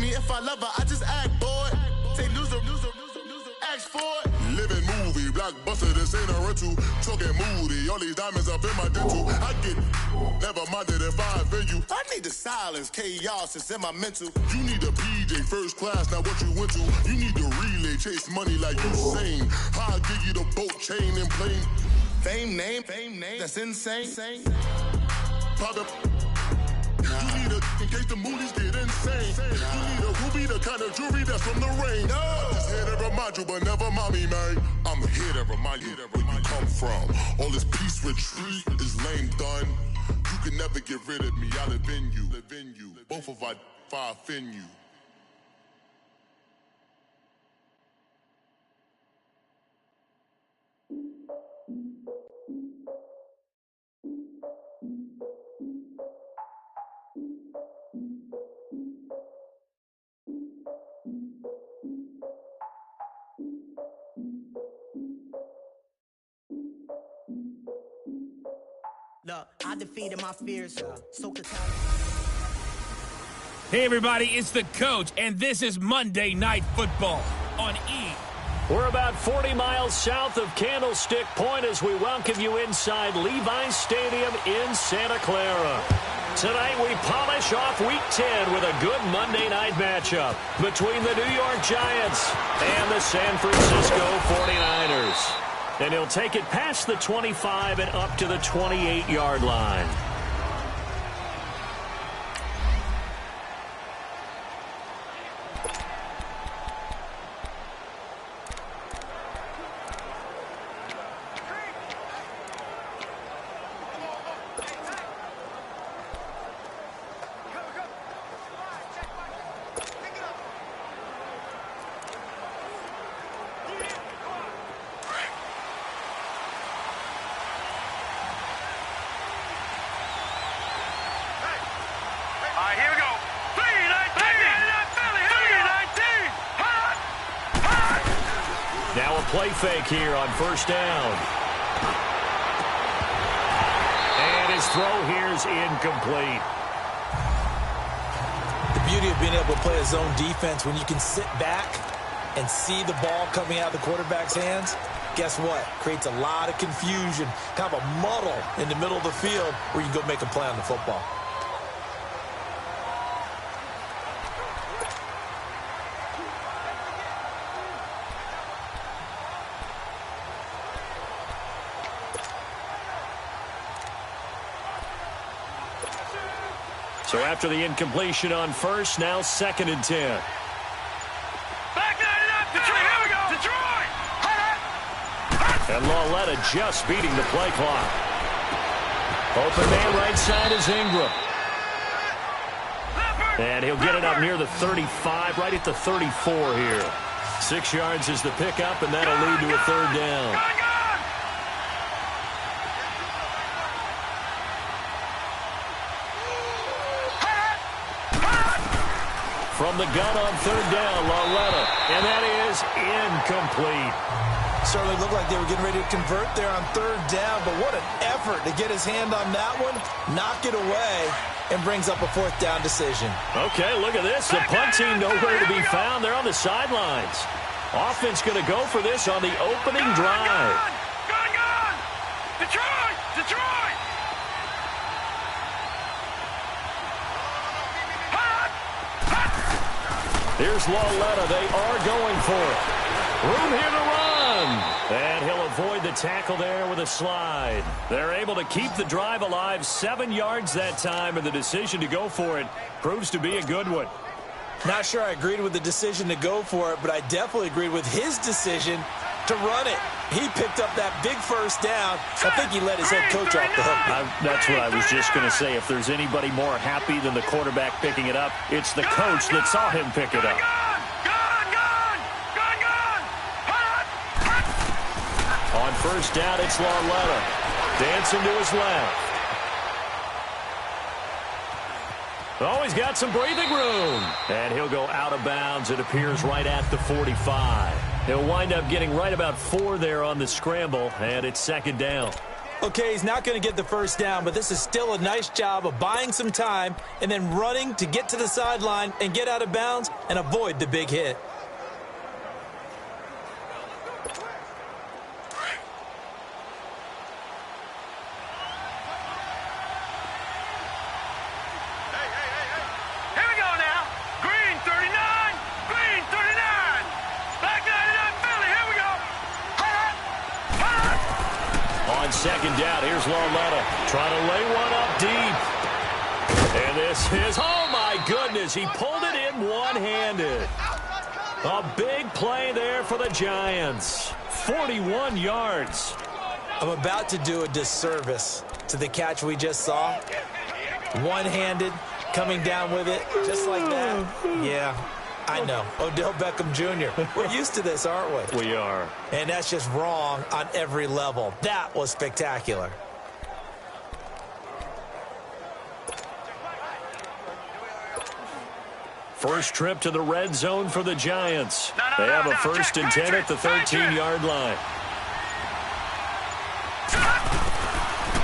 me if I love her, I just act bored. Say loser, ask for it. Living movie, blockbuster, this ain't a rental. Talking moody, all these diamonds up in my dental. I get never minded if I offend you. I need the silence, chaos is in my mental. You need a PJ first class, not what you went to. You need the relay, chase money like you sane. I'll give you the boat chain and plane. Fame name, that's insane. Pop up. You need a in case the movies get insane. You need a ruby, the kind of jewelry that's from the rain. No. I'm just here to remind you, but never mommy, man. I'm here to remind you where you come from. All this peace retreat is lame done. You can never get rid of me. I live in you. Both of our fire offend you. Look, I defeated my fears, so Hey everybody, it's the coach, and this is Monday Night Football on E! We're about 40 miles south of Candlestick Point as we welcome you inside Levi's Stadium in Santa Clara. Tonight we polish off Week 10 with a good Monday night matchup between the New York Giants and the San Francisco 49ers. And he'll take it past the 25 and up to the 28-yard line. Now a play fake here on first down. And his throw here is incomplete. The beauty of being able to play a zone defense when you can sit back and see the ball coming out of the quarterback's hands, guess what? Creates a lot of confusion, kind of a muddle in the middle of the field where you can go make a play on the football. So after the incompletion on first, now 2nd and 10. Back it up, Detroit, here we go! Detroit! And Lauletta just beating the play clock. Open man right side is Ingram. And he'll get it up near the 35, right at the 34 here. 6 yards is the pickup, and that'll lead to a 3rd down. From the gun on 3rd down, Lauletta, and that is incomplete. Certainly looked like they were getting ready to convert there on 3rd down, but what an effort to get his hand on that one, knock it away, and brings up a 4th down decision. Okay, look at this. The punt team nowhere to be found. They're on the sidelines. Offense going to go for this on the opening drive. Gone! Detroit! Detroit! Here's Lauletta. They are going for it. Room here to run. And he'll avoid the tackle there with a slide. They're able to keep the drive alive. 7 yards that time, and the decision to go for it proves to be a good one. Not sure I agreed with the decision to go for it, but I definitely agreed with his decision to run it. He picked up that big 1st down. I think he let his head coach off the hook. That's what I was just going to say. If there's anybody more happy than the quarterback picking it up, it's the coach that saw him pick it up. On 1st down, it's Lauletta. Dancing to his left. Oh, he's got some breathing room. And he'll go out of bounds, it appears, right at the 45. He'll wind up getting right about 4 there on the scramble, and it's 2nd down. Okay, he's not going to get the first down, but this is still a nice job of buying some time and then running to get to the sideline and get out of bounds and avoid the big hit. Here we go now. Green 39. Green 39. Back 99 Philly. Here we go. On second down, here's Loletta trying to lay one up deep. And this is, oh my goodness, he pulled it in one-handed. A big play there for the Giants. 41 yards. I'm about to do a disservice to the catch we just saw. One-handed, coming down with it, just like that. Yeah, I know. Odell Beckham Jr. We're used to this, aren't we? We are. And that's just wrong on every level. That was spectacular. First trip to the red zone for the Giants. They have a 1st and 10 at the 13-yard line.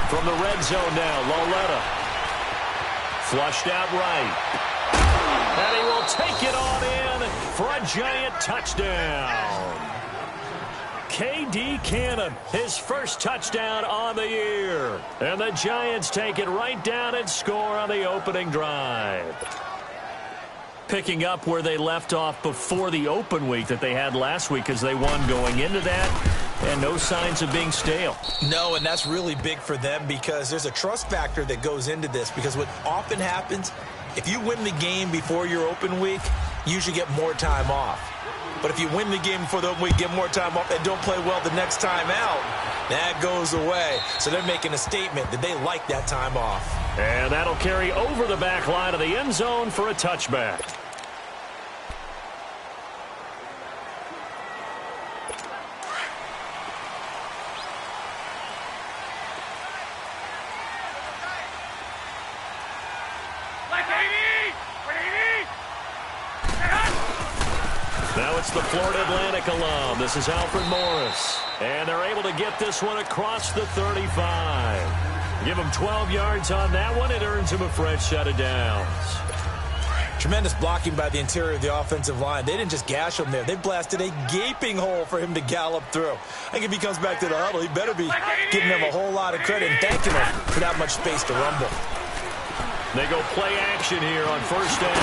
From the red zone now, Loletta. Flushed out right. And he will take it on in for a Giant touchdown. K.D. Cannon, his first touchdown on the year. And the Giants take it right down and score on the opening drive. Picking up where they left off before the open week that they had last week as they won going into that. And no signs of being stale. No, and that's really big for them because there's a trust factor that goes into this. Because what often happens, if you win the game before your open week, you usually get more time off. But if you win the game before the open week, get more time off, and don't play well the next time out, that goes away. So they're making a statement that they like that time off. And that'll carry over the back line of the end zone for a touchback. Now it's the Florida Atlantic alum. This is Alfred Morris. And they're able to get this one across the 35. Give him 12 yards on that one. It earns him a fresh set of downs. Tremendous blocking by the interior of the offensive line. They didn't just gash him there. They blasted a gaping hole for him to gallop through. I think if he comes back to the huddle, he better be giving him a whole lot of credit and thanking him for that much space to rumble. They go play action here on first down.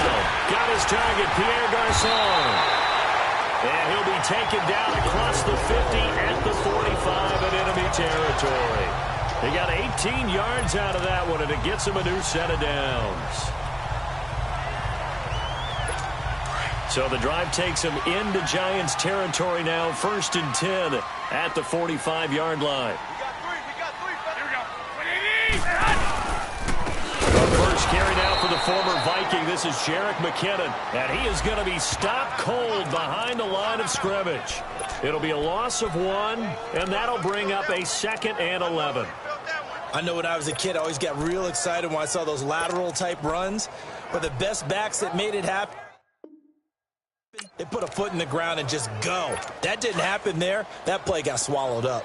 Got his target, Pierre Garçon. And he'll be taken down across the 50 at the 45 in enemy territory. He got 18 yards out of that one, and it gets him a new set of downs. So the drive takes him into Giants territory now, 1st and 10 at the 45-yard line. First carry now for the former Viking. This is Jerick McKinnon, and he is going to be stopped cold behind the line of scrimmage. It'll be a loss of 1, and that'll bring up a 2nd and 11. I know when I was a kid, I always got real excited when I saw those lateral-type runs, but the best backs that made it happen, they put a foot in the ground and just go. That didn't happen there. That play got swallowed up.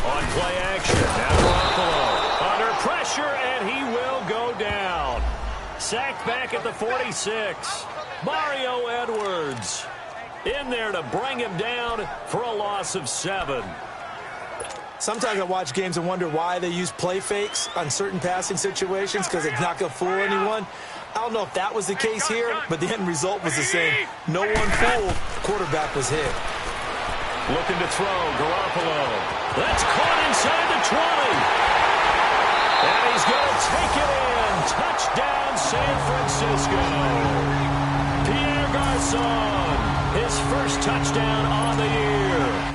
On play action, now Garoppolo under pressure, and he will go down. Sacked back at the 46. Mario Edwards in there to bring him down for a loss of 7. Sometimes I watch games and wonder why they use play fakes on certain passing situations because it's not going to fool anyone. I don't know if that was the case here, but the end result was the same. No one fooled. Quarterback was hit. Looking to throw, Garoppolo. That's caught inside the 20. And he's going to take it in. Touchdown, San Francisco. Pierre Garçon, his first touchdown on the year.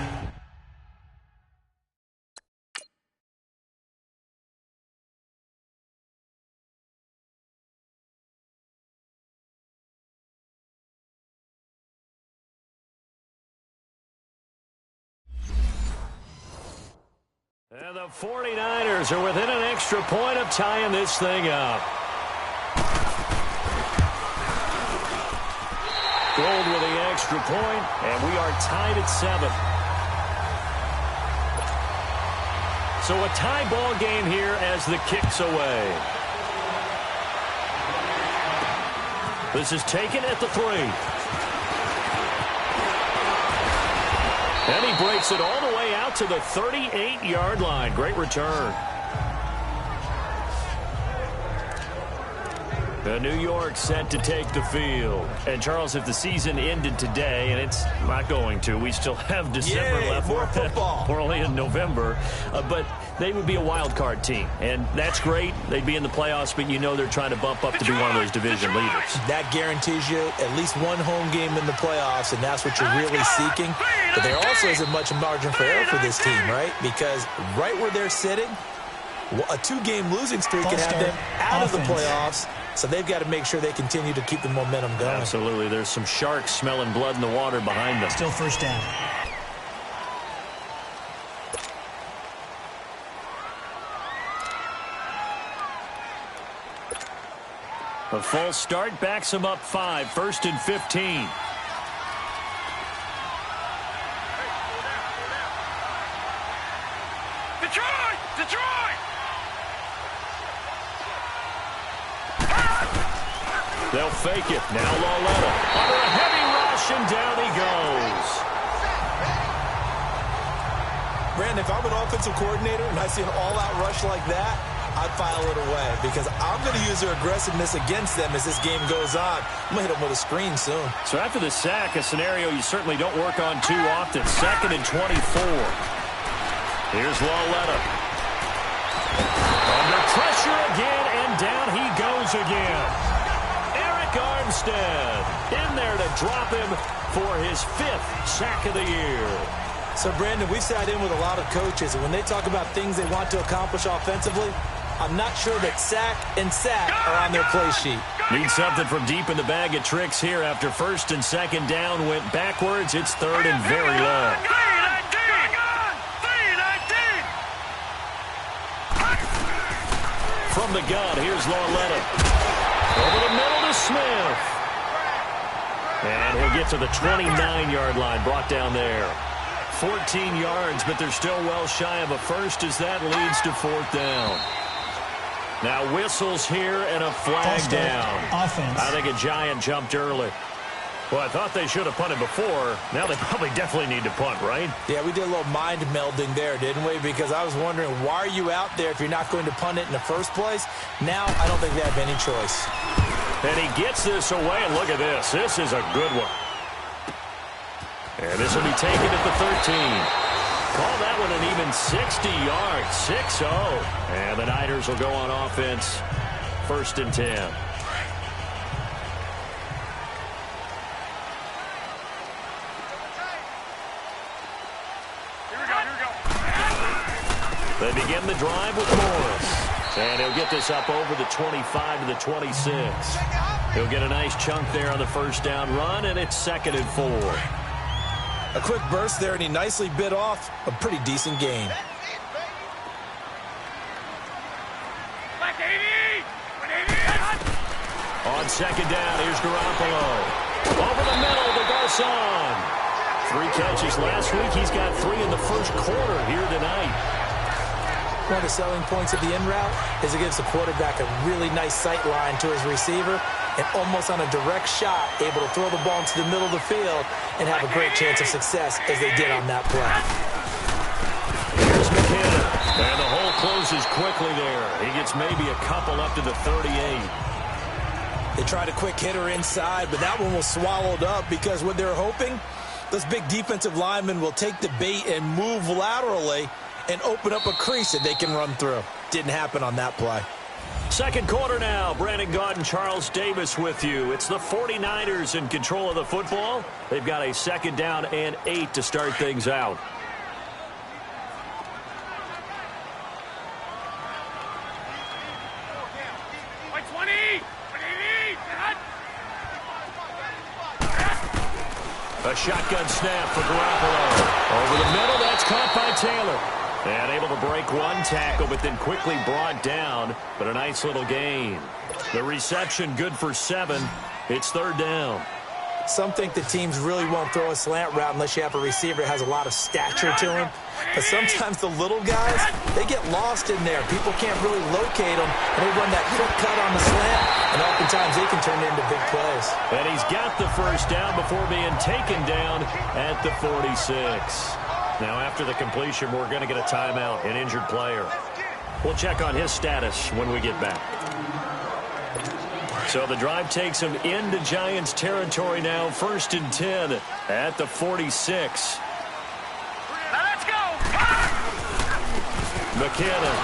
And the 49ers are within an extra point of tying this thing up. rolled with the extra point, and we are tied at 7. So a tie ball game here as the kick's away. This is taken at the 3. And he breaks it all the way out to the 38-yard line. Great return. New York set to take the field. And, Charles, if the season ended today, and it's not going to, we still have December left. More football. We're only in November. But they would be a wild card team. And that's great. They'd be in the playoffs, but you know they're trying to bump up to be one of those division leaders. That guarantees you at least one home game in the playoffs, and that's what you're really seeking. But there also isn't much margin for error for this team, right? Because right where they're sitting, a 2-game losing streak can have them out of the playoffs. So they've got to make sure they continue to keep the momentum going. Absolutely. There's some sharks smelling blood in the water behind them. Still first down. A false start backs them up 5. 1st and 15. Detroit! Detroit! They'll fake it. Now Loletta. Under a heavy rush, and down he goes. Brandon, if I'm an offensive coordinator and I see an all-out rush like that, I'd file it away because I'm going to use their aggressiveness against them as this game goes on. I'm going to hit them with a screen soon. So after the sack, a scenario you certainly don't work on too often. 2nd and 24. Here's Loletta. Under pressure again, and down he goes again. Armstead in there to drop him for his 5th sack of the year. So, Brandon, we've sat in with a lot of coaches, and when they talk about things they want to accomplish offensively, I'm not sure that sack and sack are on their play sheet. Need something from deep in the bag of tricks here after 1st and 2nd down went backwards. It's 3rd and very low. From the gun, here's Loletta. Over the middle to Smith. And he'll get to the 29-yard line, brought down there. 14 yards, but they're still well shy of a first as that leads to 4th down. Now whistles here and a flag down. Offense. I think a Giant jumped early. Well, I thought they should have punted before. Now they probably definitely need to punt, right? Yeah, we did a little mind melding there, didn't we? Because I was wondering, why are you out there if you're not going to punt it in the first place? Now, I don't think they have any choice. And he gets this away, and look at this. This is a good one. And this will be taken at the 13. Call that one an even 60 yards. 6-0. And the Niners will go on offense. 1st and 10. They begin the drive with Morris. And he'll get this up over the 25 to the 26. He'll get a nice chunk there on the 1st down run, and it's 2nd and 4. A quick burst there, and he nicely bit off a pretty decent gain. On 2nd down, here's Garoppolo. Over the middle to Garcon. 3 catches last week. He's got 3 in the 1st quarter here tonight. One of the selling points of the in route is it gives the quarterback a really nice sight line to his receiver and almost on a direct shot able to throw the ball into the middle of the field and have a great chance of success as they did on that play. Here's McKinnon. And the hole closes quickly there. He gets maybe a couple up to the 38. They tried a quick hitter inside, but that one was swallowed up because what they're hoping, those big defensive linemen will take the bait and move laterally and open up a crease that they can run through. Didn't happen on that play. 2nd quarter now. Brandon Gaudin and Charles Davis with you. It's the 49ers in control of the football. They've got a 2nd down and 8 to start things out. A shotgun snap for Garoppolo. Over the middle, that's caught by Taylor. And able to break one tackle, but then quickly brought down. But a nice little gain. The reception good for 7. It's 3rd down. Some think that teams really won't throw a slant route unless you have a receiver that has a lot of stature to him. But sometimes the little guys, they get lost in there. People can't really locate them, and they run that quick cut on the slant, and oftentimes they can turn it into big plays. And he's got the first down before being taken down at the 46. Now, after the completion, we're going to get a timeout, an injured player. We'll check on his status when we get back. So the drive takes him into Giants territory now, 1st and 10 at the 46. Now let's go! McKinnon.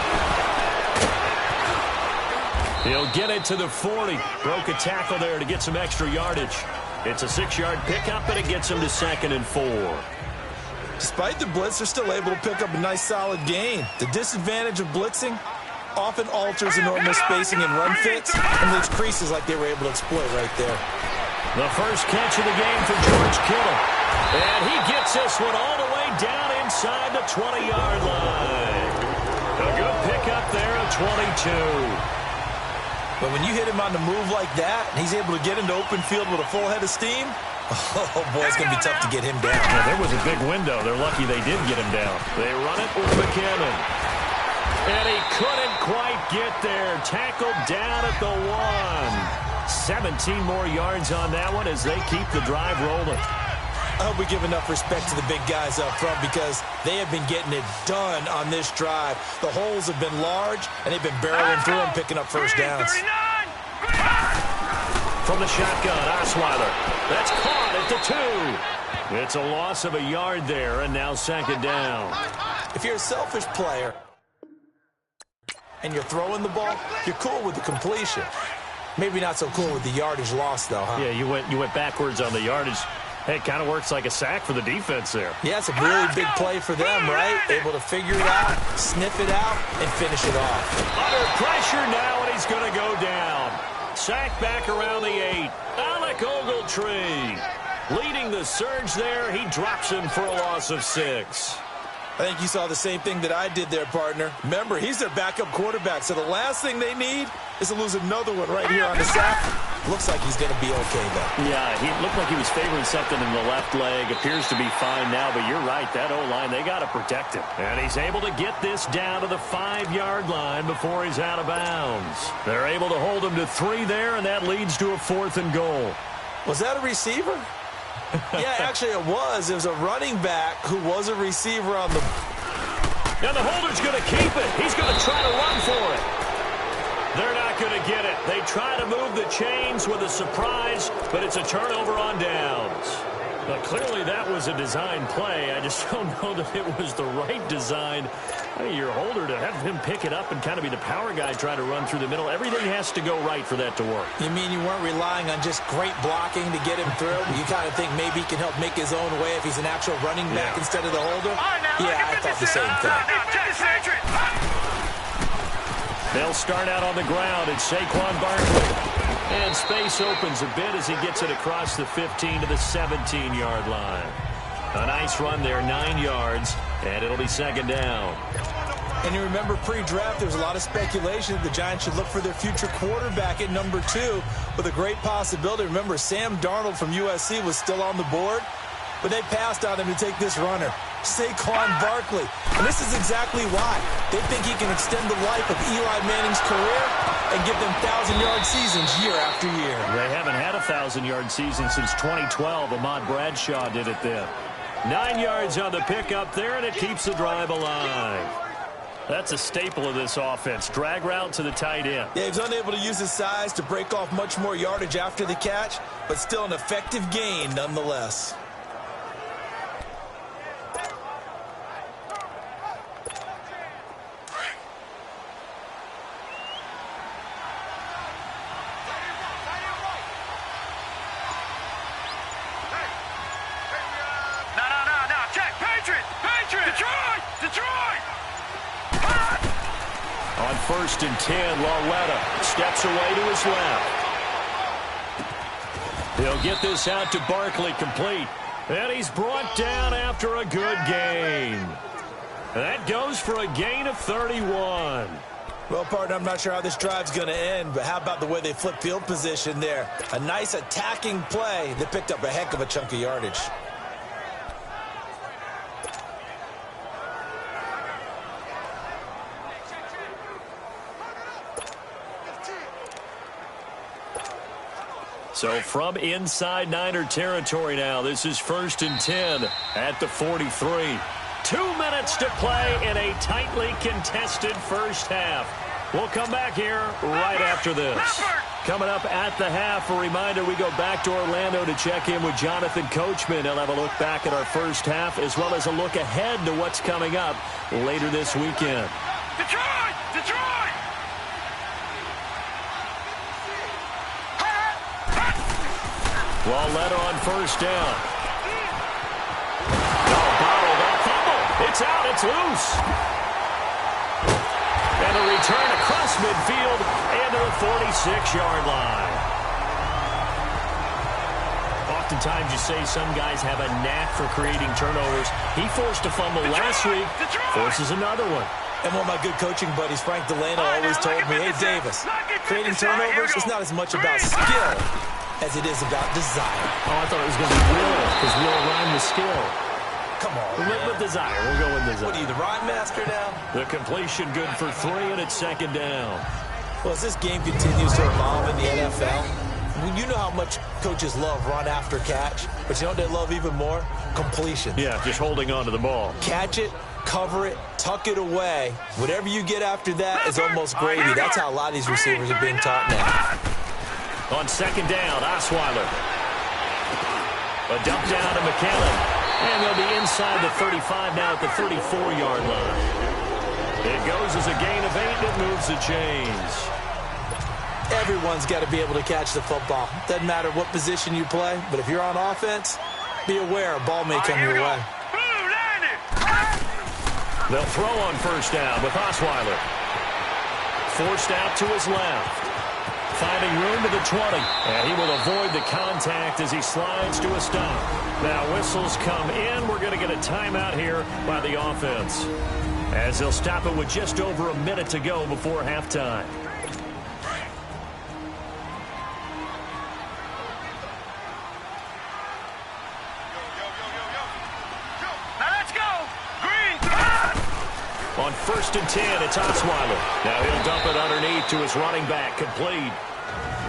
He'll get it to the 40. Broke a tackle there to get some extra yardage. It's a 6-yard pickup, and it gets him to 2nd and 4. Despite the blitz, they're still able to pick up a nice, solid gain. The disadvantage of blitzing often alters the normal spacing and run fits and leaves creases like they were able to exploit right there. The first catch of the game for George Kittle. And he gets this one all the way down inside the 20-yard line. A good pickup there at 22. But when you hit him on the move like that, and he's able to get into open field with a full head of steam, oh, boy, it's going to be tough to get him down. Yeah, there was a big window. They're lucky they did get him down. They run it with McKinnon. And he couldn't quite get there. Tackled down at the 1. 17 more yards on that one as they keep the drive rolling. I hope we give enough respect to the big guys up front because they have been getting it done on this drive. The holes have been large, and they've been barreling through and picking up first downs. From the shotgun, Osweiler. That's caught at the 2. It's a loss of a yard there, and now 2nd down. If you're a selfish player and you're throwing the ball, you're cool with the completion. Maybe not so cool with the yardage loss, though, huh? Yeah, you went backwards on the yardage. Hey, it kind of works like a sack for the defense there. Yeah, it's a really big play for them, right? Able to figure it out, sniff it out, and finish it off. Under pressure now, and he's going to go down. Sack back around the 8. Alec Ogletree leading the surge there. He drops him for a loss of 6. I think you saw the same thing that I did there, partner. Remember, he's their backup quarterback, so the last thing they need is to lose another one right here on the sack. Looks like he's going to be okay, though. Yeah, he looked like he was favoring something in the left leg. Appears to be fine now, but you're right. That O-line, they got to protect him. And he's able to get this down to the 5-yard line before he's out of bounds. They're able to hold him to 3 there, and that leads to a 4th and goal. Was that a receiver? Yeah, actually it was. It was a running back who was a receiver on the... Now the holder's going to keep it. He's going to try to run for it. They're not going to get it. They try to move the chains with a surprise, but it's a turnover on downs. But clearly that was a design play. I just don't know that it was the right design. I mean, your holder to have him pick it up and kind of be the power guy trying to run through the middle. Everything has to go right for that to work. You mean you weren't relying on just great blocking to get him through? You kind of think maybe he can help make his own way if he's an actual running back instead of the holder? Yeah, I thought the same thing. They'll start out on the ground. It's Saquon Barkley. And space opens a bit as he gets it across the 15 to the 17-yard line. A nice run there, 9 yards, and it'll be 2nd down. And you remember pre-draft, there was a lot of speculation that the Giants should look for their future quarterback at number 2 with a great possibility. Remember, Sam Darnold from USC was still on the board, but they passed on him to take this runner, Saquon Barkley. And this is exactly why. They think he can extend the life of Eli Manning's career and give them 1,000-yard seasons year after year. They haven't had a 1,000-yard season since 2012. Ahmad Bradshaw did it then. 9 yards on the pickup there, and it keeps the drive alive. That's a staple of this offense. Drag route to the tight end. Yeah, he's unable to use his size to break off much more yardage after the catch, but still an effective gain nonetheless. On 1st and 10, Lauletta steps away to his left. He'll get this out to Barkley, complete. And he's brought down after a good gain. That goes for a gain of 31. Well, partner, I'm not sure how this drive's going to end, but how about the way they flip field position there? A nice attacking play that picked up a heck of a chunk of yardage. So from inside Niner territory now, this is 1st and 10 at the 43. 2 minutes to play in a tightly contested first half. We'll come back here right after this. Coming up at the half, a reminder, we go back to Orlando to check in with Jonathan Coachman. He'll have a look back at our first half as well as a look ahead to what's coming up later this weekend. Detroit! Detroit! Led on first down. Bottled up fumble. It's out. It's loose. And a return across midfield into the 46-yard line. Oftentimes you say some guys have a knack for creating turnovers. He forced a fumble last week. Forces another one. And one of my good coaching buddies, Frank Delano, always told me, hey, Davis, creating turnovers is not as much about skill as it is about desire. Oh, I thought it was going to be will, because will rhyme with skill. Come on, man. With desire. We'll go with desire. What are you, the rhyme master now? The completion good for 3, and it's 2nd down. Well, as this game continues to evolve in the NFL, you know how much coaches love run after catch, but you know what they love even more? Completion. Yeah, just holding on to the ball. Catch it, cover it, tuck it away. Whatever you get after that is almost gravy. That's how a lot of these receivers are being taught now. On 2nd down, Osweiler. A dump down to McKinnon. And they'll be inside the 35 now at the 34-yard line. It goes as a gain of 8 that moves the chains. Everyone's got to be able to catch the football. Doesn't matter what position you play, but if you're on offense, be aware a ball may come your way. They'll throw on first down with Osweiler. Forced out to his left. Finding room to the 20. And he will avoid the contact as he slides to a stop. Now whistles come in. We're going to get a timeout here by the offense, as they'll stop it with just over a minute to go before halftime. On 1st and 10, it's Osweiler. Now he'll dump it underneath to his running back, complete.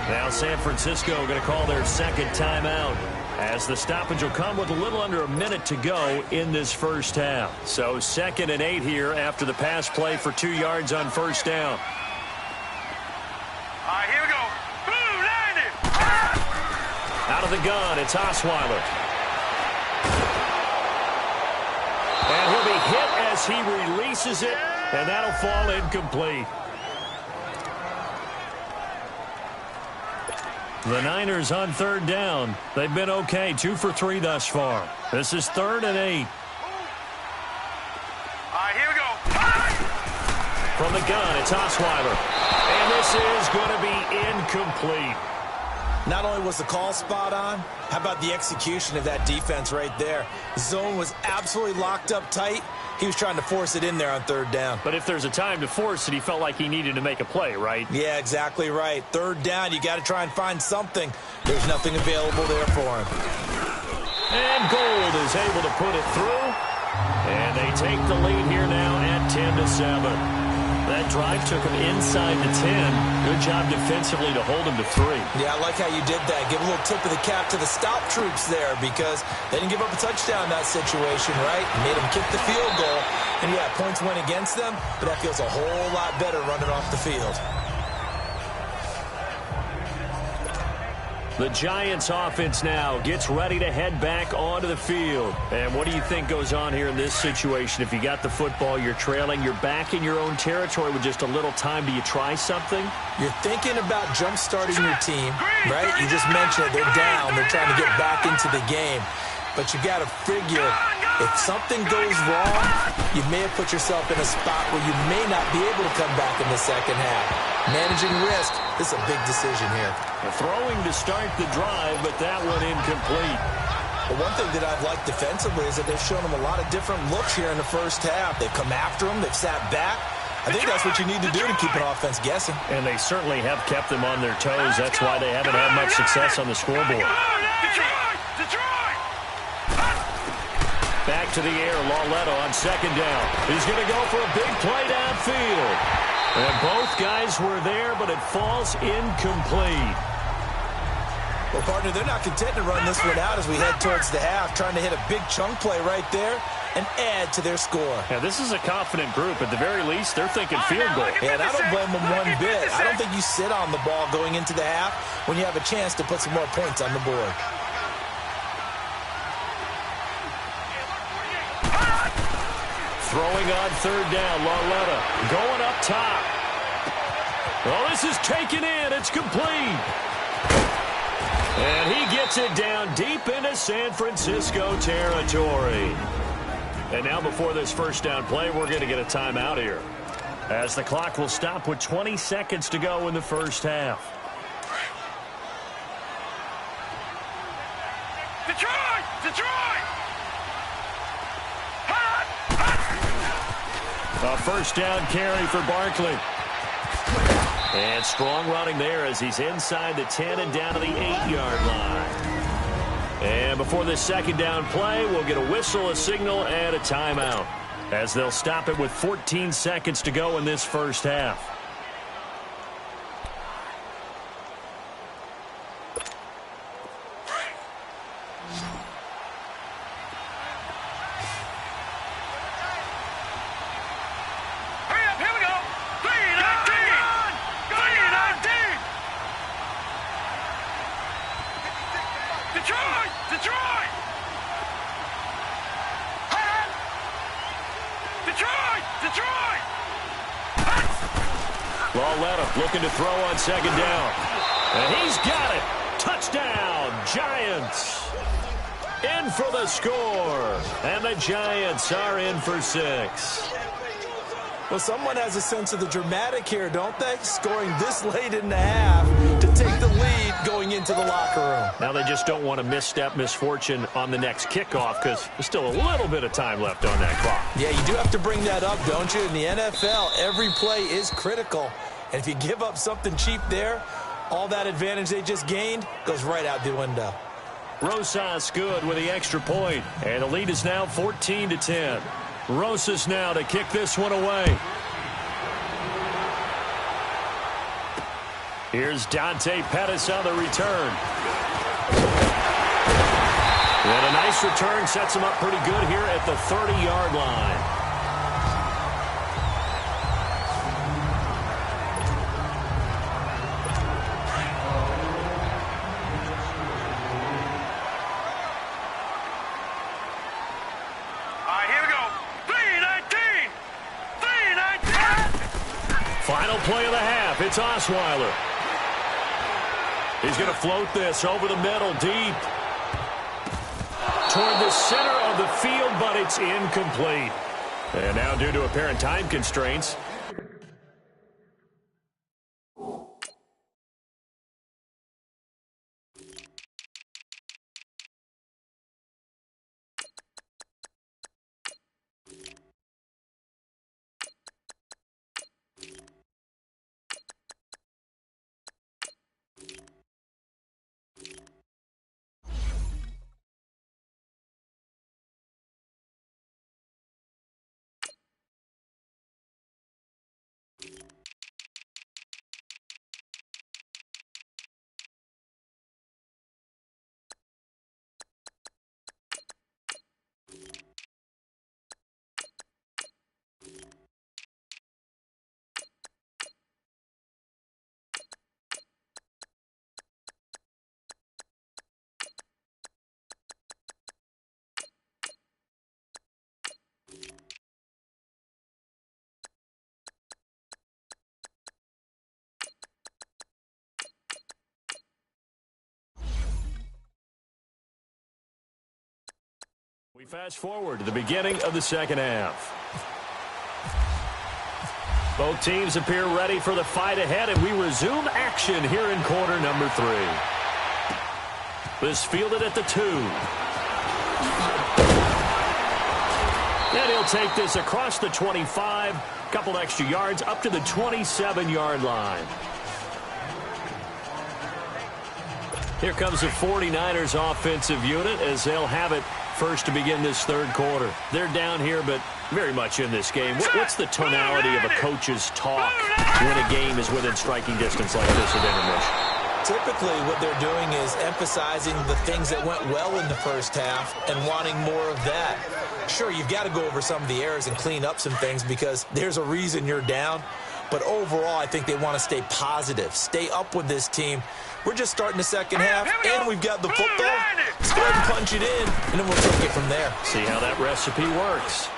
Now San Francisco going to call their 2nd timeout, as the stoppage will come with a little under a minute to go in this first half. So 2nd and 8 here after the pass play for 2 yards on first down. All right, here we go. Boom, landed. Out of the gun, it's Osweiler. And he'll be hit as he releases it, and that'll fall incomplete. The Niners on 3rd down. They've been okay, 2 for 3 thus far. This is 3rd and 8. All right, here we go. From the gun, it's Osweiler. And this is going to be incomplete. Not only was the call spot on, how about the execution of that defense right there? The zone was absolutely locked up tight. He was trying to force it in there on 3rd down. But if there's a time to force it, he felt like he needed to make a play, right? Yeah, exactly right. 3rd down, you got to try and find something. There's nothing available there for him. And Gold is able to put it through. And they take the lead here now at 10-7. That drive took him inside the 10. Good job defensively to hold him to 3. Yeah, I like how you did that. Give a little tip of the cap to the stop troops there, because they didn't give up a touchdown in that situation, right? Made them kick the field goal. And, yeah, points went against them, but that feels a whole lot better running off the field. The Giants offense now gets ready to head back onto the field. And what do you think goes on here in this situation? If you got the football, you're trailing, you're back in your own territory with just a little time. Do you try something? You're thinking about jump-starting your team, right? You just mentioned it. They're down. They're trying to get back into the game. But you got to figure, if something goes wrong, you may have put yourself in a spot where you may not be able to come back in the second half. Managing risk, this is a big decision here. Throwing to start the drive, but that one incomplete. But one thing that I've liked defensively is that they've shown them a lot of different looks here in the first half. They've come after them, they've sat back, I think that's what you need to do to keep an offense guessing. And they certainly have kept them on their toes. That's why they haven't had much success on the scoreboard. Back to the air, Lauletta on second down. He's going to go for a big play downfield. And both guys were there, but it falls incomplete. Well, partner, they're not content to run this one out as we head towards the half, trying to hit a big chunk play right there and add to their score. Yeah, this is a confident group. At the very least, they're thinking field goal. Yeah, and I don't blame them one bit. I don't think you sit on the ball going into the half when you have a chance to put some more points on the board. Throwing on third down, Lauletta going up top. Well, this is taken in. It's complete. And he gets it down deep into San Francisco territory. And now before this first down play, we're going to get a timeout here, as the clock will stop with 20 seconds to go in the first half. Detroit! A first down carry for Barkley. And strong running there as he's inside the 10 and down to the 8-yard line. And before this second down play, we'll get a whistle, a signal, and a timeout, as they'll stop it with 14 seconds to go in this first half. Lauletta looking to throw on second down. And he's got it. Touchdown, Giants. In for the score. And the Giants are in for 6. Well, someone has a sense of the dramatic here, don't they? Scoring this late in the half to take the lead going into the locker room. Now they just don't want to misstep misfortune on the next kickoff, because there's still a little bit of time left on that clock. Yeah, you do have to bring that up, don't you? In the NFL, every play is critical. And if you give up something cheap there, all that advantage they just gained goes right out the window. Rosas good with the extra point, and the lead is now 14-10. Rosas now to kick this one away. Here's Dante Pettis on the return. And a nice return sets him up pretty good here at the 30-yard line. Final play of the half. It's Osweiler. He's going to float this over the middle, deep toward the center of the field, but it's incomplete. And now, due to apparent time constraints, we fast forward to the beginning of the second half. Both teams appear ready for the fight ahead, and we resume action here in quarter number 3. This fielded at the 2. And he'll he'll take this across the 25, a couple extra yards, up to the 27-yard line. Here comes the 49ers offensive unit as they'll have it first to begin this third quarter. They're down here, but very much in this game. What's the tonality of a coach's talk when a game is within striking distance like this at intermission? Typically, what they're doing is emphasizing the things that went well in the first half and wanting more of that. Sure, you've got to go over some of the errors and clean up some things because there's a reason you're down. But overall, I think they want to stay positive, stay up with this team. We're just starting the second half, and we've got the football. Let's go ahead and punch it in, and then we'll take it from there. See how that recipe works.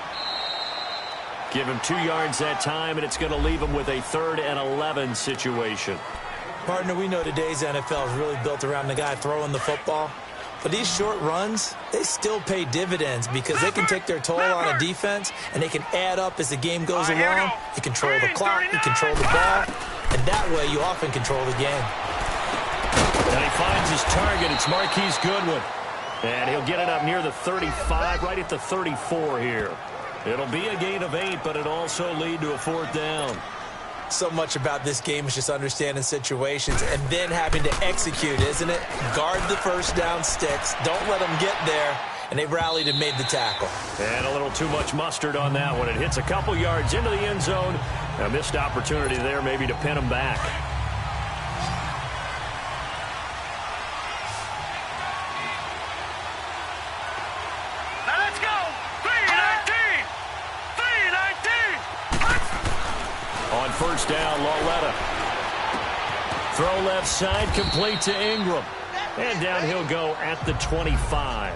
Give him 2 yards that time, and it's going to leave him with a 3rd and 11 situation. Partner, we know today's NFL is really built around the guy throwing the football. But these short runs, they still pay dividends because they can take their toll on a defense, and they can add up as the game goes along. You control the clock, you control the ball, and that way you often control the game. And he finds his target. It's Marquise Goodwin. And he'll get it up near the 35, right at the 34 here. It'll be a gain of 8, but it'll also lead to a 4th down. So much about this game is just understanding situations and then having to execute, isn't it? Guard the first down sticks. Don't let them get there. And they rallied and made the tackle. And a little too much mustard on that one. It hits a couple yards into the end zone. A missed opportunity there maybe to pin him back. Now let's go. 3-19. 3-19. On first down, Lauletta. Throw left side, complete to Ingram. And down he'll go at the 25.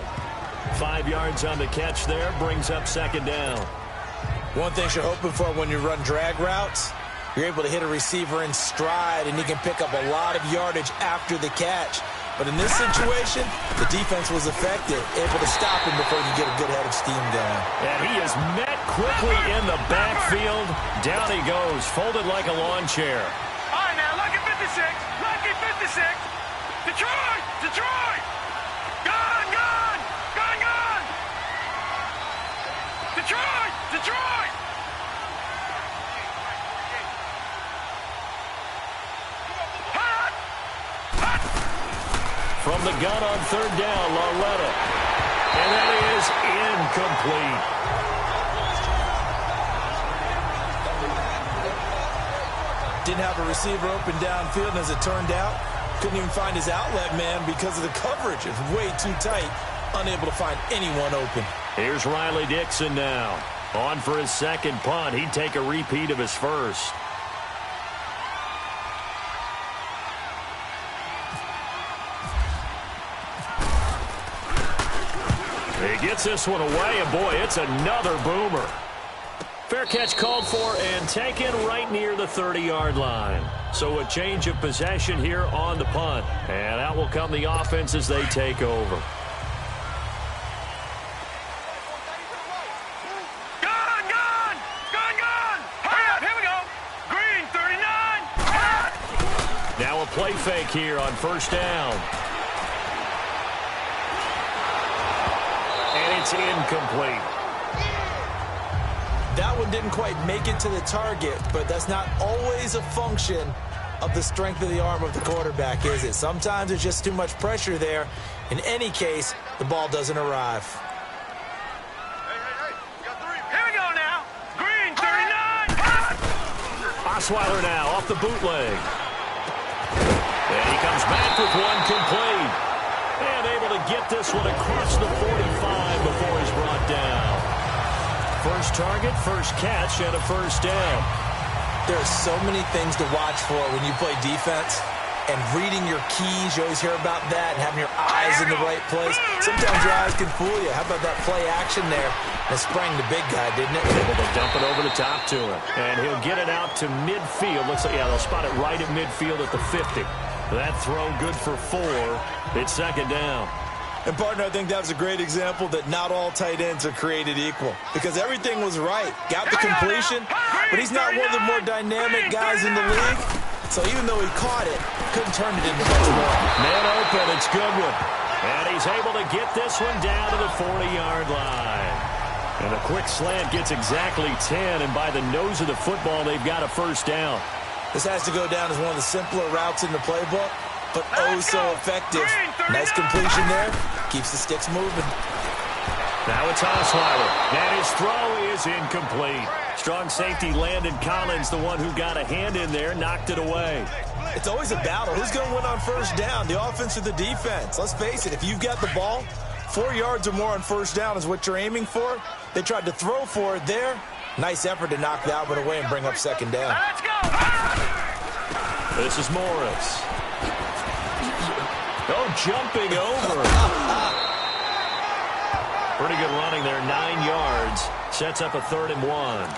5 yards on the catch there, brings up 2nd down. One thing you're hoping for when you run drag routes, you're able to hit a receiver in stride, and he can pick up a lot of yardage after the catch. But in this situation, the defense was effective, able to stop him before you get a good head of steam going. And he is met quickly in the backfield. Down he goes, folded like a lawn chair. All right, now, lucky 56. Lucky 56. Detroit! Detroit! Gone! Gone! Gone! Gone! Detroit! Detroit! Hot! Hot! From the gun on 3rd down, Lauletta. And that is incomplete. Didn't have a receiver open downfield, and as it turned out, couldn't even find his outlet man because of the coverage. It was way too tight, unable to find anyone open. Here's Riley Dixon now. On for his 2nd punt. He'd take a repeat of his first. He gets this one away, and boy, it's another boomer. Fair catch called for and taken right near the 30-yard line. So a change of possession here on the punt. And out will come the offense as they take over. Gone! Gone! Gone! Gone! Hurry up! Here we go! Green 39! Hot! Now a play fake here on first down. And it's incomplete. That one didn't quite make it to the target, but that's not always a function of the strength of the arm of the quarterback, is it? Sometimes there's just too much pressure there. In any case, the ball doesn't arrive. Here we go now! Green 39! Hot! Osweiler now off the bootleg. And he comes back with one complete. And able to get this one across the 45 before he's brought down. First target, first catch, and a first down. There are so many things to watch for when you play defense. And reading your keys, you always hear about that, and having your eyes in the right place. Sometimes your eyes can fool you. How about that play action there? It sprang the big guy, didn't it? Able to dump it over the top to him. And he'll get it out to midfield. Looks like, yeah, they'll spot it right at midfield at the 50. That throw good for 4. It's 2nd down. And, partner, I think that was a great example that not all tight ends are created equal. Because everything was right. Got the completion, but he's not one of the more dynamic guys in the league. So even though he caught it, couldn't turn it into much more. Man open, it's Goodwin. And he's able to get this one down to the 40-yard line. And a quick slant gets exactly 10, and by the nose of the football, they've got a first down. This has to go down as one of the simpler routes in the playbook, but oh so effective. Nice completion there. Keeps the sticks moving. Now it's Osweiler. And his throw is incomplete. Strong safety Landon Collins, the one who got a hand in there, knocked it away. It's always a battle. Who's going to win on first down, the offense or the defense? Let's face it, if you've got the ball, 4 yards or more on first down is what you're aiming for. They tried to throw for it there. Nice effort to knock that one away and bring up second down. Let's go. This is Morris. Oh, jumping over. Pretty good running there, 9 yards. Sets up a 3rd and 1.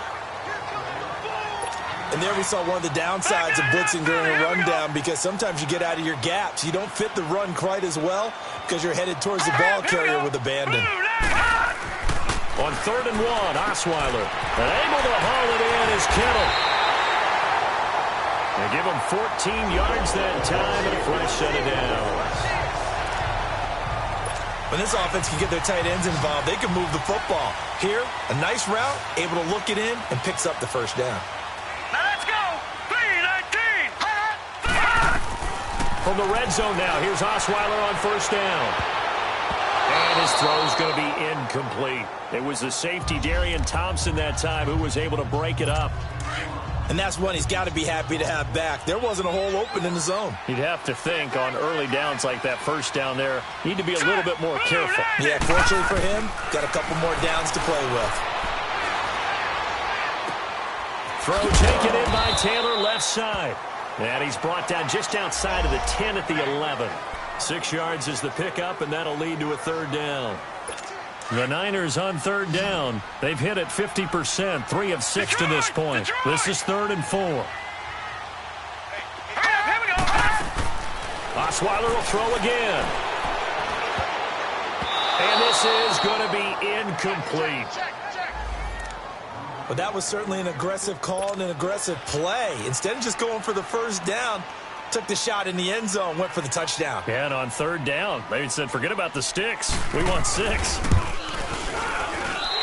And there we saw one of the downsides of blitzing during a rundown, because sometimes you get out of your gaps. You don't fit the run quite as well because you're headed towards the ball carrier with abandon. On 3rd and 1, Osweiler. And able to haul it in is Kittle. They give him 14 yards that time and a fresh set of downs. When this offense can get their tight ends involved, they can move the football. Here, a nice route, able to look it in, and picks up the first down. Now let's go. 3-19. From the red zone now, here's Osweiler on first down. And his throw's going to be incomplete. It was the safety, Darian Thompson, that time, who was able to break it up. And that's one he's got to be happy to have back. There wasn't a hole open in the zone. You'd have to think on early downs like that first down there, need to be a little bit more careful. Yeah, fortunately for him, got a couple more downs to play with. Throw taken in by Taylor, left side. And he's brought down just outside of the 10 at the 11. 6 yards is the pickup, and that'll lead to a 3rd down. The Niners on 3rd down. They've hit it 50%, 3 of 6 to this point. This is 3rd and 4. Here we go. Osweiler will throw again. And this is going to be incomplete. But that was certainly an aggressive call and an aggressive play. Instead of just going for the first down, took the shot in the end zone, went for the touchdown. Yeah, and on 3rd down, they said, forget about the sticks. We want 6.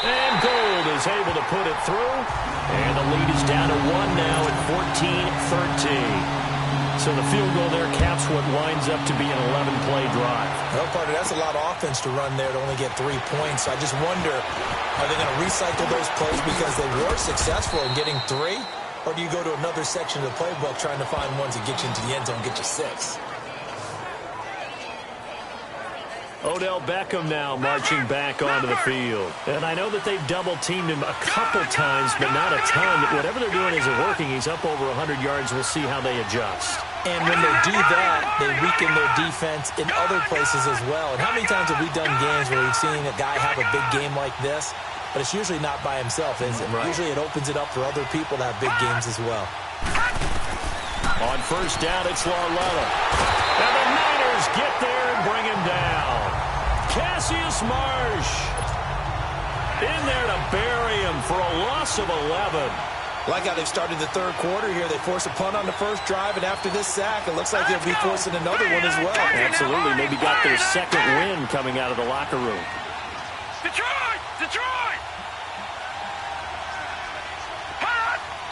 And Gold is able to put it through. And the lead is down to 1 now at 14-13. So the field goal there caps what winds up to be an 11-play drive. Well, partner, that's a lot of offense to run there to only get 3 points. I just wonder, are they going to recycle those plays because they were successful in getting 3? Or do you go to another section of the playbook trying to find ones that get you into the end zone and get you 6? Odell Beckham now marching back onto the field. And I know that they've double-teamed him a couple times, but not a ton. Whatever they're doing isn't working. He's up over 100 yards. We'll see how they adjust. And when they do that, they weaken their defense in other places as well. And how many times have we done games where we've seen a guy have a big game like this? But it's usually not by himself, is it? Right. Usually it opens it up for other people to have big games as well. On first down, it's Larletta. And the Niners get there and bring him down. Cassius Marsh in there to bury him for a loss of 11. Like how they've started the 3rd quarter here. They force a punt on the first drive, and after this sack, it looks like they'll be forcing another one as well. Absolutely. Maybe got their 2nd win coming out of the locker room. Detroit! Detroit!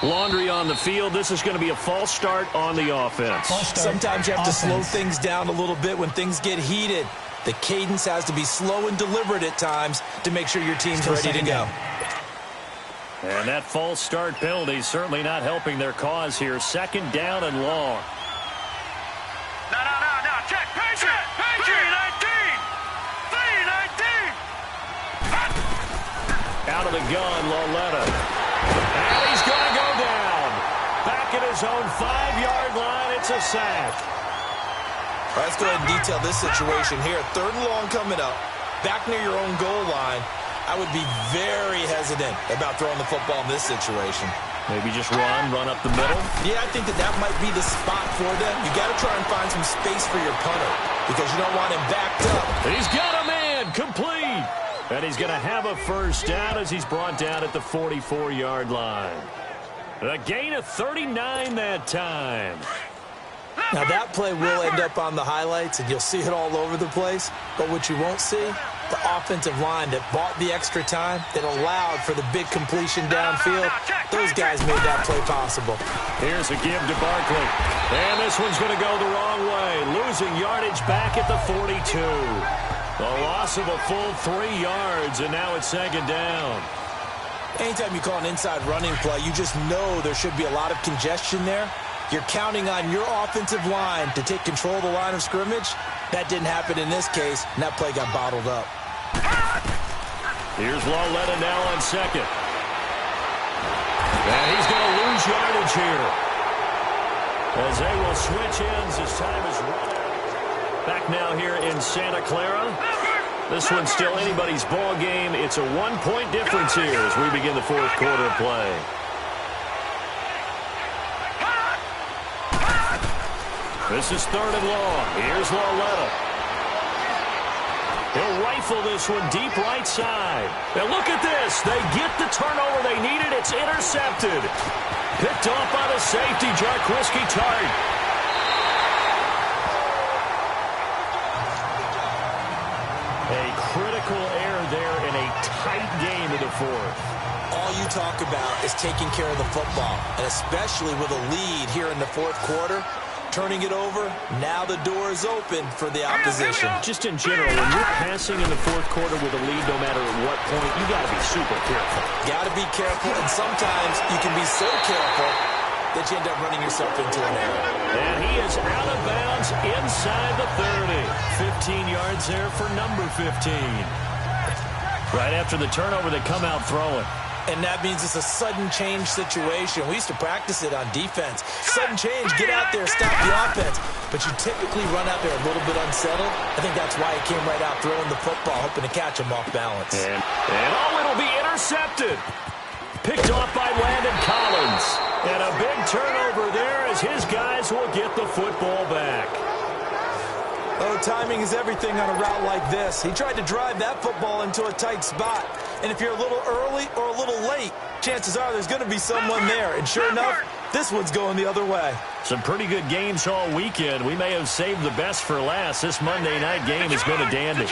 Laundry on the field. This is going to be a false start on the offense. Sometimes you have to slow things down a little bit when things get heated. The cadence has to be slow and deliberate at times to make sure your team's ready to go. And that false start penalty is certainly not helping their cause here. 2nd down and long. No. Check. Patriot. 3-19. Out of the gun, Larletta. And he's going to go down. Back at his own 5-yard line. It's a sack. All right, let's go ahead and detail this situation here. 3rd and long coming up. Back near your own goal line. I would be very hesitant about throwing the football in this situation. Maybe just run up the middle? Yeah, I think that might be the spot for them. You got to try and find some space for your punter because you don't want him backed up. He's got a man complete. And he's going to have a first down as he's brought down at the 44-yard line. A gain of 39 that time. Now, that play will end up on the highlights, and you'll see it all over the place. But what you won't see the offensive line that bought the extra time, that allowed for the big completion downfield. Those guys made that play possible. Here's a give to Barkley. And this one's going to go the wrong way. Losing yardage back at the 42. A loss of a full 3 yards, and now it's second down. Anytime you call an inside running play, you just know there should be a lot of congestion there. You're counting on your offensive line to take control of the line of scrimmage. That didn't happen in this case, and that play got bottled up. Here's Lauletta now on second. And he's going to lose yardage here, as they will switch ends as time is running. Back now here in Santa Clara. This one's still anybody's ball game. It's a 1-point difference here as we begin the fourth quarter of play. This is third and long. Here's Lauletta. He'll rifle this one deep right side. Now look at this. They get the turnover they needed. It's intercepted. Picked off by the safety, Jarquiski Tart. A critical error there in a tight game in the fourth. All you talk about is taking care of the football, and especially with a lead here in the fourth quarter. Turning it over, now the door is open for the opposition. Just in general, when you're passing in the fourth quarter with a lead, no matter at what point, you got to be super careful. Got to be careful, and sometimes you can be so careful that you end up running yourself into an error. And he is out of bounds inside the 30. 15 yards there for number 15. Right after the turnover, they come out throwing. And that means it's a sudden change situation. We used to practice it on defense. Sudden change, get out there, stop the offense. But you typically run out there a little bit unsettled. I think that's why he came right out throwing the football, hoping to catch him off balance. And it'll be intercepted. Picked off by Landon Collins. And a big turnover there as his guys will get the football back. Oh, timing is everything on a route like this. He tried to drive that football into a tight spot. And if you're a little early or a little late, chances are there's going to be someone there. And sure enough, this one's going the other way. Some pretty good games all weekend. We may have saved the best for last. This Monday night game has been a dandy.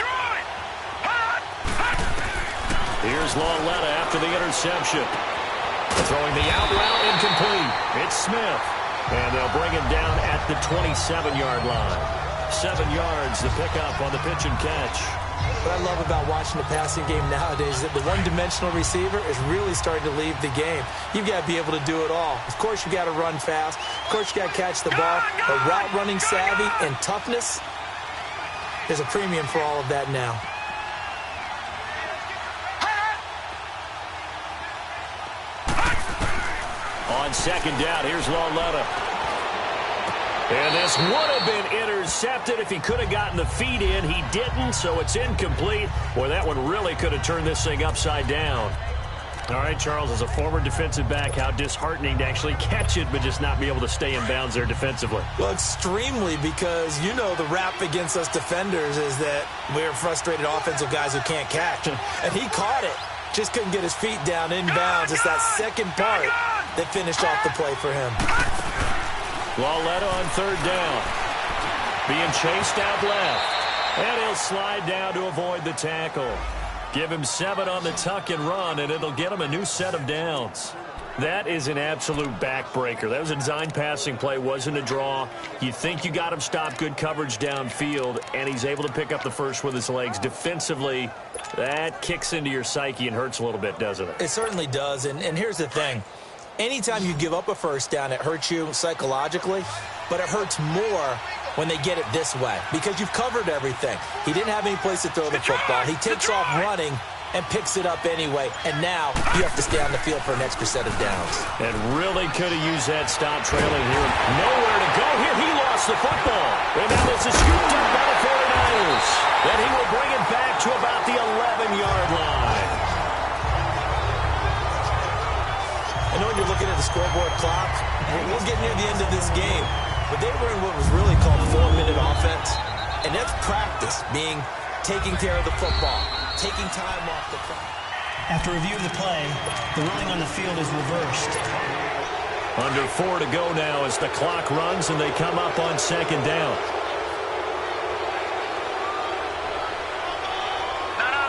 Here's Lauletta after the interception. Throwing the out route incomplete. It's Smith. And they'll bring him down at the 27-yard line. 7 yards, the pickup on the pitch and catch. What I love about watching the passing game nowadays is that the one-dimensional receiver is really starting to leave the game. You've got to be able to do it all. Of course, you got to run fast. Of course, you got to catch the ball. But route running savvy and toughness, there's a premium for all of that now. On second down, here's Lauletta. And this would have been intercepted if he could have gotten the feet in. He didn't, so it's incomplete. Boy, that one really could have turned this thing upside down. All right, Charles, as a former defensive back, how disheartening to actually catch it but just not be able to stay in bounds there defensively. Well, extremely, because you know the rap against us defenders is that we're frustrated offensive guys who can't catch. And he caught it, just couldn't get his feet down in bounds. It's that second part that finished off the play for him. Lauletta on third down. Being chased out left. And he'll slide down to avoid the tackle. Give him 7 on the tuck and run, and it'll get him a new set of downs. That is an absolute backbreaker. That was a design passing play, wasn't a draw. You think you got him stopped, good coverage downfield, and he's able to pick up the first with his legs. Defensively, that kicks into your psyche and hurts a little bit, doesn't it? It certainly does, and here's the thing. Anytime you give up a first down, it hurts you psychologically, but it hurts more when they get it this way because you've covered everything. He didn't have any place to throw the football. He takes off running and picks it up anyway, and now you have to stay on the field for an extra set of downs. And really could have used that stop trailing here. Nowhere to go here. He lost the football. And now this is scooped up by the 49ers. Then he will bring it back to about the 11-yard line. I know when you're looking at the scoreboard clock, we're getting near the end of this game, but they were in what was really called 4-minute offense, and that's practice, being taking care of the football, taking time off the clock. After review of the play, the ruling on the field is reversed. Under 4 to go now as the clock runs and they come up on second down. No,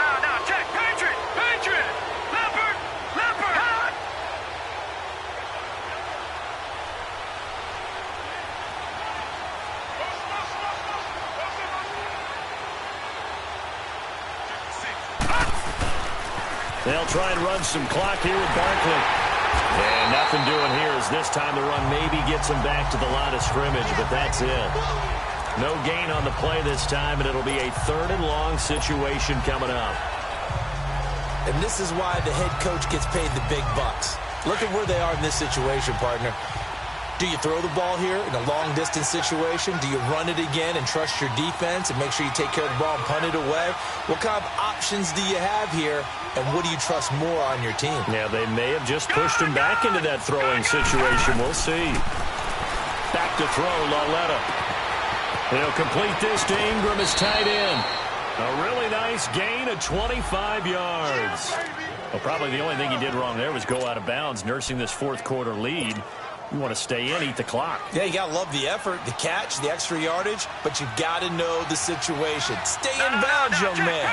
They'll try and run some clock here with Barkley. And nothing doing here as this time the run maybe gets him back to the line of scrimmage, but that's it. No gain on the play this time, and it'll be a 3rd and long situation coming up. And this is why the head coach gets paid the big bucks. Look at where they are in this situation, partner. Do you throw the ball here in a long-distance situation? Do you run it again and trust your defense and make sure you take care of the ball and punt it away? What kind of options do you have here, and what do you trust more on your team? Yeah, they may have just pushed him back into that throwing situation. We'll see. Back to throw, Lauletta. He'll complete this to Ingram as tight end. A really nice gain of 25 yards. Well, probably the only thing he did wrong there was go out of bounds, nursing this 4th quarter lead. You want to stay in, eat the clock. Yeah, you got to love the effort, the catch, the extra yardage, but you got to know the situation. Stay in bounds, young man.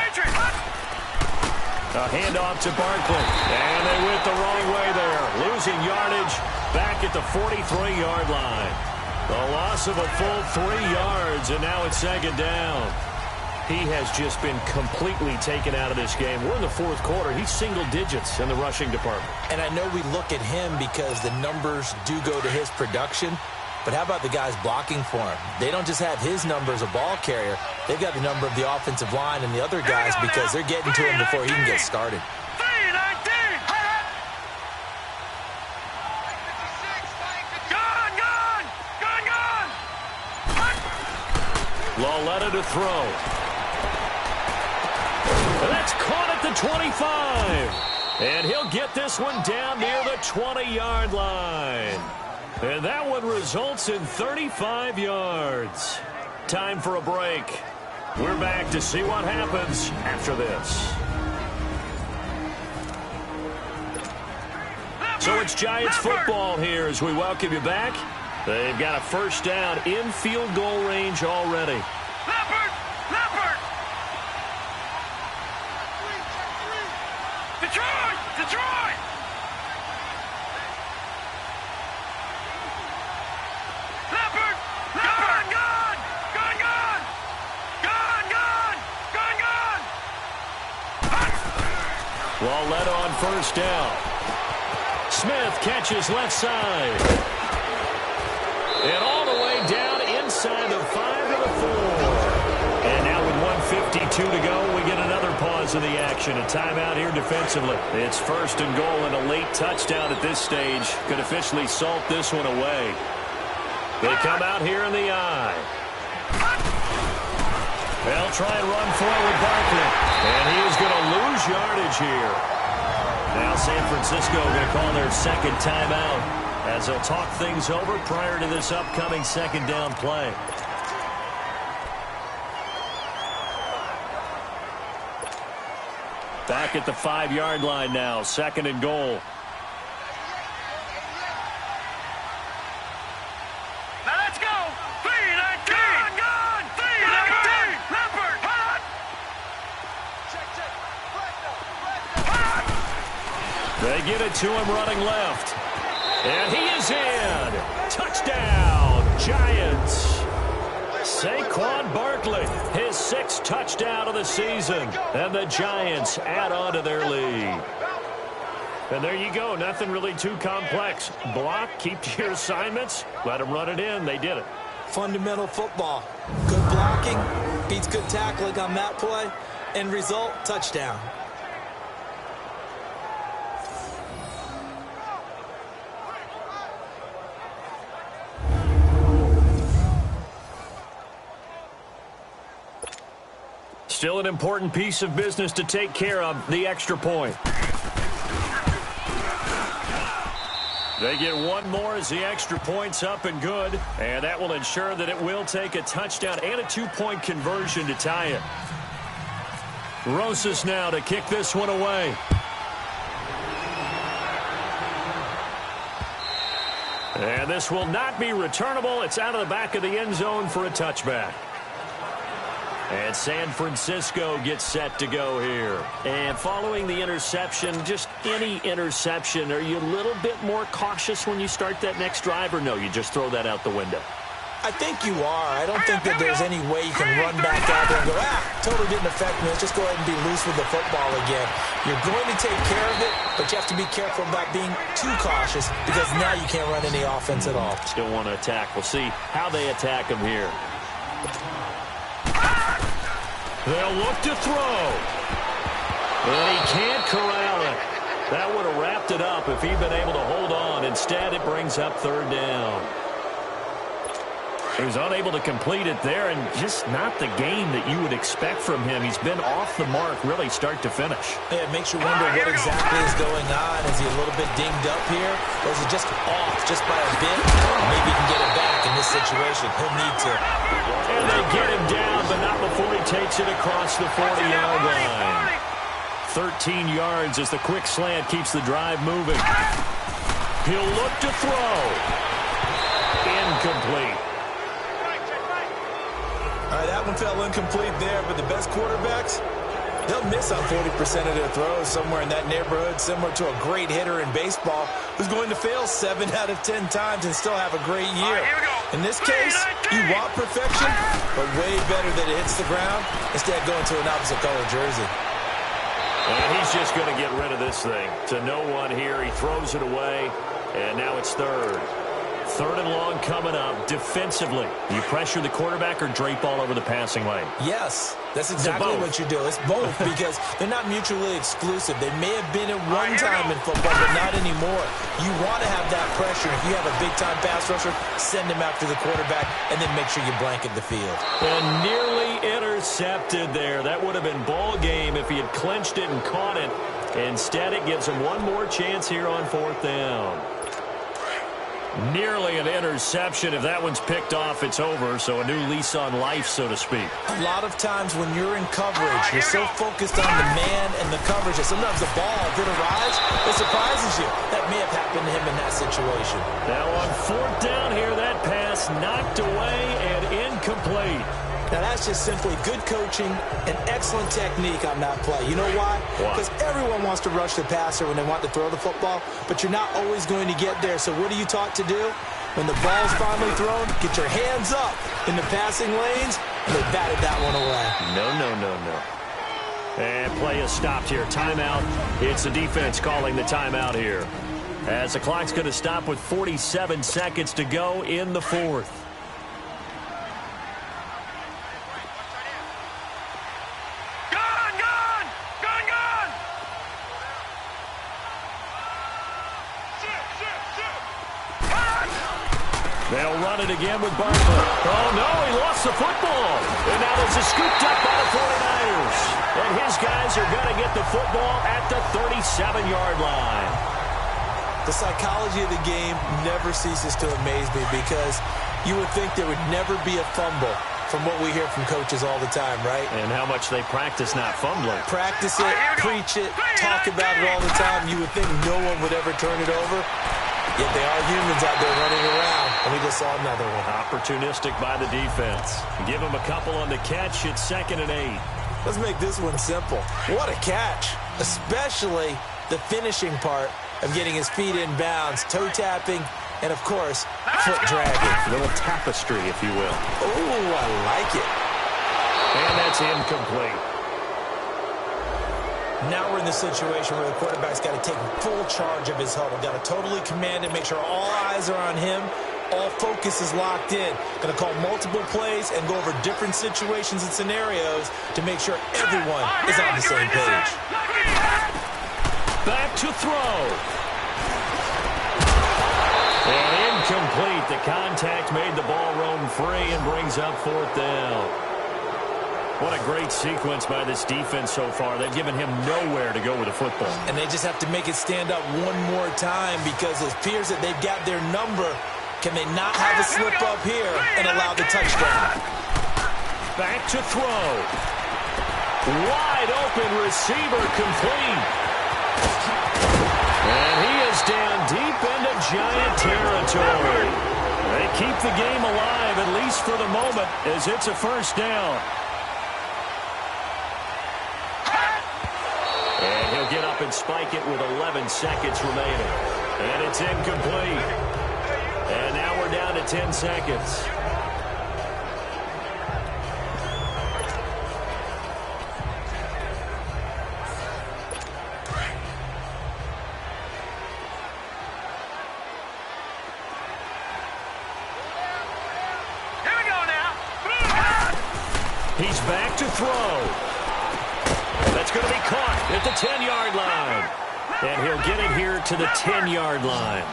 A handoff to Barkley, and they went the wrong way there. Losing yardage back at the 43-yard line. The loss of a full 3 yards, and now it's 2nd down. He has just been completely taken out of this game. We're in the 4th quarter. He's single digits in the rushing department. And I know we look at him because the numbers do go to his production, but how about the guys blocking for him? They don't just have his number as a ball carrier. They've got the number of the offensive line and the other guys because they're getting to him before he can get started. Lauletta to throw. And that's caught at the 25. And he'll get this one down near the 20-yard line. And that one results in 35 yards. Time for a break. We're back to see what happens after this. So it's Giants football here as we welcome you back. They've got a 1st down in field goal range already. Leopard! Leopard! Detroit! Detroit! Leopard! Leopard! Gun! Gun! Gun! Gun! Gun! Gun! Gun! Lauletta on 1st down. Smith catches left side. And all the way down inside the 5 to the 4. And now with 1:52 to go, we get another pause of the action. A timeout here defensively. It's 1st and goal and a late touchdown at this stage. Could officially salt this one away. They come out here in the eye. They'll try and run forward Barkley. And he is going to lose yardage here. Now San Francisco going to call their 2nd timeout, as they'll talk things over prior to this upcoming 2nd down play. Back at the 5-yard line now, 2nd and goal. Now let's go! 3-19! Gun! 3-19! Leopard! Hot! They get it to him running left. And he is in. Touchdown, Giants. Saquon Barkley, his 6th touchdown of the season. And the Giants add on to their lead. And there you go. Nothing really too complex. Block, keep to your assignments, let them run it in. They did it. Fundamental football. Good blocking beats good tackling on that play. End result, touchdown. Still an important piece of business to take care of, the extra point. They get one more as the extra point's up and good, and that will ensure that it will take a touchdown and a 2-point conversion to tie it. Rosas now to kick this one away. And this will not be returnable. It's out of the back of the end zone for a touchback. And San Francisco gets set to go here. And following the interception, just any interception, are you a little bit more cautious when you start that next drive, or no, you just throw that out the window? I think you are. I don't think that there's any way you can run back out there and go, totally didn't affect me. Let's just go ahead and be loose with the football again. You're going to take care of it, but you have to be careful about being too cautious because now you can't run any offense at all. Still want to attack. We'll see how they attack him here. They'll look to throw. And he can't corral it. That would have wrapped it up if he'd been able to hold on. Instead, it brings up third down. He was unable to complete it there, and just not the game that you would expect from him. He's been off the mark really start to finish. Yeah, it makes you wonder what exactly is going on. Is he a little bit dinged up here, or is he just off just by a bit? Maybe he can get it back in this situation. He'll need to. And they get him down, but not before he takes it across the 40-yard line. 13 yards as the quick slant keeps the drive moving. He'll look to throw. Incomplete. All right, that one fell incomplete there, but the best quarterbacks, they'll miss on 40% of their throws, somewhere in that neighborhood, similar to a great hitter in baseball who's going to fail 7 out of 10 times and still have a great year. In this case, you want perfection, but way better that it hits the ground instead of going to an opposite color jersey. And he's just going to get rid of this thing. To no one here. He throws it away, and now it's third. Third and long coming up. Defensively, you pressure the quarterback or drape all over the passing lane? Yes, that's exactly what you do. It's both because they're not mutually exclusive. They may have been at one time in football, but not anymore. You want to have that pressure. If you have a big-time pass rusher, send him after the quarterback, and then make sure you blanket the field. And nearly intercepted there. That would have been ball game if he had clinched it and caught it. Instead, it gives him one more chance here on fourth down. Nearly an interception. If that one's picked off, it's over. So a new lease on life, so to speak. A lot of times when you're in coverage, you're so focused on the man and the coverage that sometimes the ball, if it arrives, it surprises you. That may have happened to him in that situation. Now on fourth down here, that pass knocked away and incomplete. Now, that's just simply good coaching and excellent technique on that play. You know why? Because everyone wants to rush the passer when they want to throw the football, but you're not always going to get there. So what are you taught to do? When the ball's finally thrown, get your hands up in the passing lanes, and they batted that one away. No. And play is stopped here. Timeout. It's the defense calling the timeout here. As the clock's going to stop with 47 seconds to go in the fourth. They'll run it again with Barkley. Oh, no, he lost the football. And now there's a scooped up by the 49ers. And his guys are going to get the football at the 37-yard line. The psychology of the game never ceases to amaze me because you would think there would never be a fumble from what we hear from coaches all the time, right? And how much they practice not fumbling. Practice it, preach it, talk about it all the time. You would think no one would ever turn it over. Yet they are humans out there running around, and we just saw another one. Opportunistic by the defense. Give him a couple on the catch. It's 2nd and 8. Let's make this one simple. What a catch, especially the finishing part of getting his feet in bounds, toe tapping, and, of course, foot dragging. A little tapestry, if you will. Oh, I like it. And that's incomplete. Now we're in the situation where the quarterback's got to take full charge of his huddle. Got to totally command it, make sure all eyes are on him. All focus is locked in. Going to call multiple plays and go over different situations and scenarios to make sure everyone is on the same page. Back to throw. And incomplete. The contact made the ball roam free and brings up fourth down. What a great sequence by this defense so far. They've given him nowhere to go with the football. And they just have to make it stand up one more time because it appears that they've got their number. Can they not have a slip up here and allow the touchdown? Back to throw. Wide open receiver complete. And he is down deep into Giant territory. They keep the game alive, at least for the moment, as it's a first down. And he'll get up and spike it with 11 seconds remaining. And it's incomplete. And now we're down to 10 seconds. He's back to throw. That's going to be caught at the 10-yard line. And he'll get it here to the 10-yard line.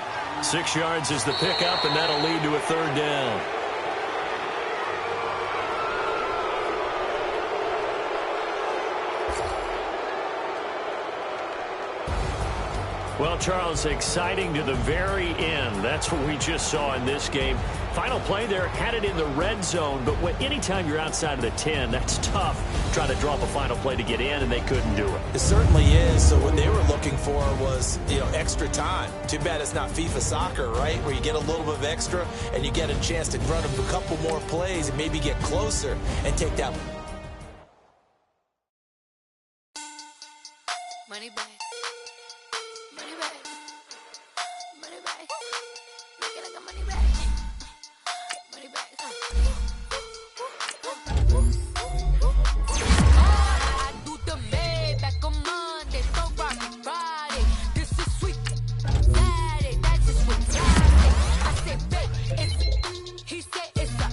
6 yards is the pickup, and that'll lead to a third down. Well, Charles, exciting to the very end. That's what we just saw in this game. Final play there, had it in the red zone, but anytime you're outside of the 10, that's tough trying to drop a final play to get in, and they couldn't do it. It certainly is. So what they were looking for was, extra time. Too bad it's not FIFA soccer, right, where you get a little bit of extra and you get a chance to run a couple more plays and maybe get closer and take that. Money back. Money back. Money back. Make it like a money back. Money back. I do the Maybach on Monday, so rocky Friday. This is sweet Saturday, that's just sweet Friday. I said, babe, he said it's a.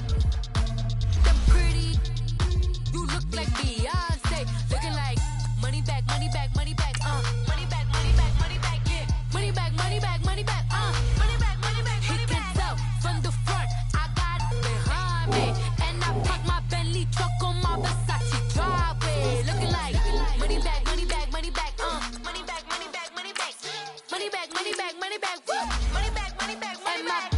Them pretty, you look like Beyonce, looking like money back, money back, money back, money back, money back, money back, yeah, money back, money back, money back, money back, money back. He can tell from the front, I got it behind me, and I park my Bentley truck on my Versace driveway, looking like money back, money back, money back, money back, money back, money back, money back, money back, money back, money back, money back, money back.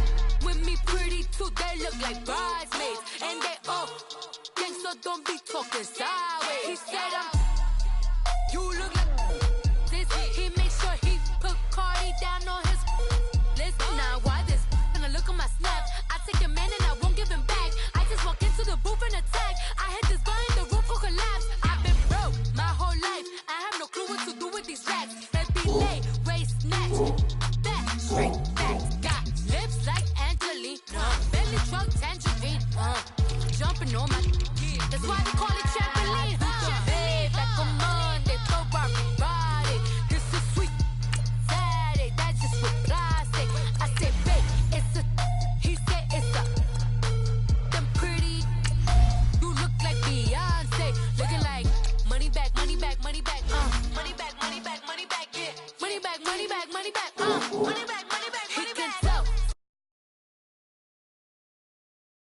With me pretty too, they look like bridesmaids, and they all gang, so don't be talking sideways. He said you look like this. He made sure he put Cardi down on his list. Now why this? Gonna look on my snap. I take a man and I won't give him back. I just walk into the booth and attack. I hit this guy in the roof will collapse. I've been broke my whole life. I have no clue what to do with these racks. Every day, race, snatch, back, straight.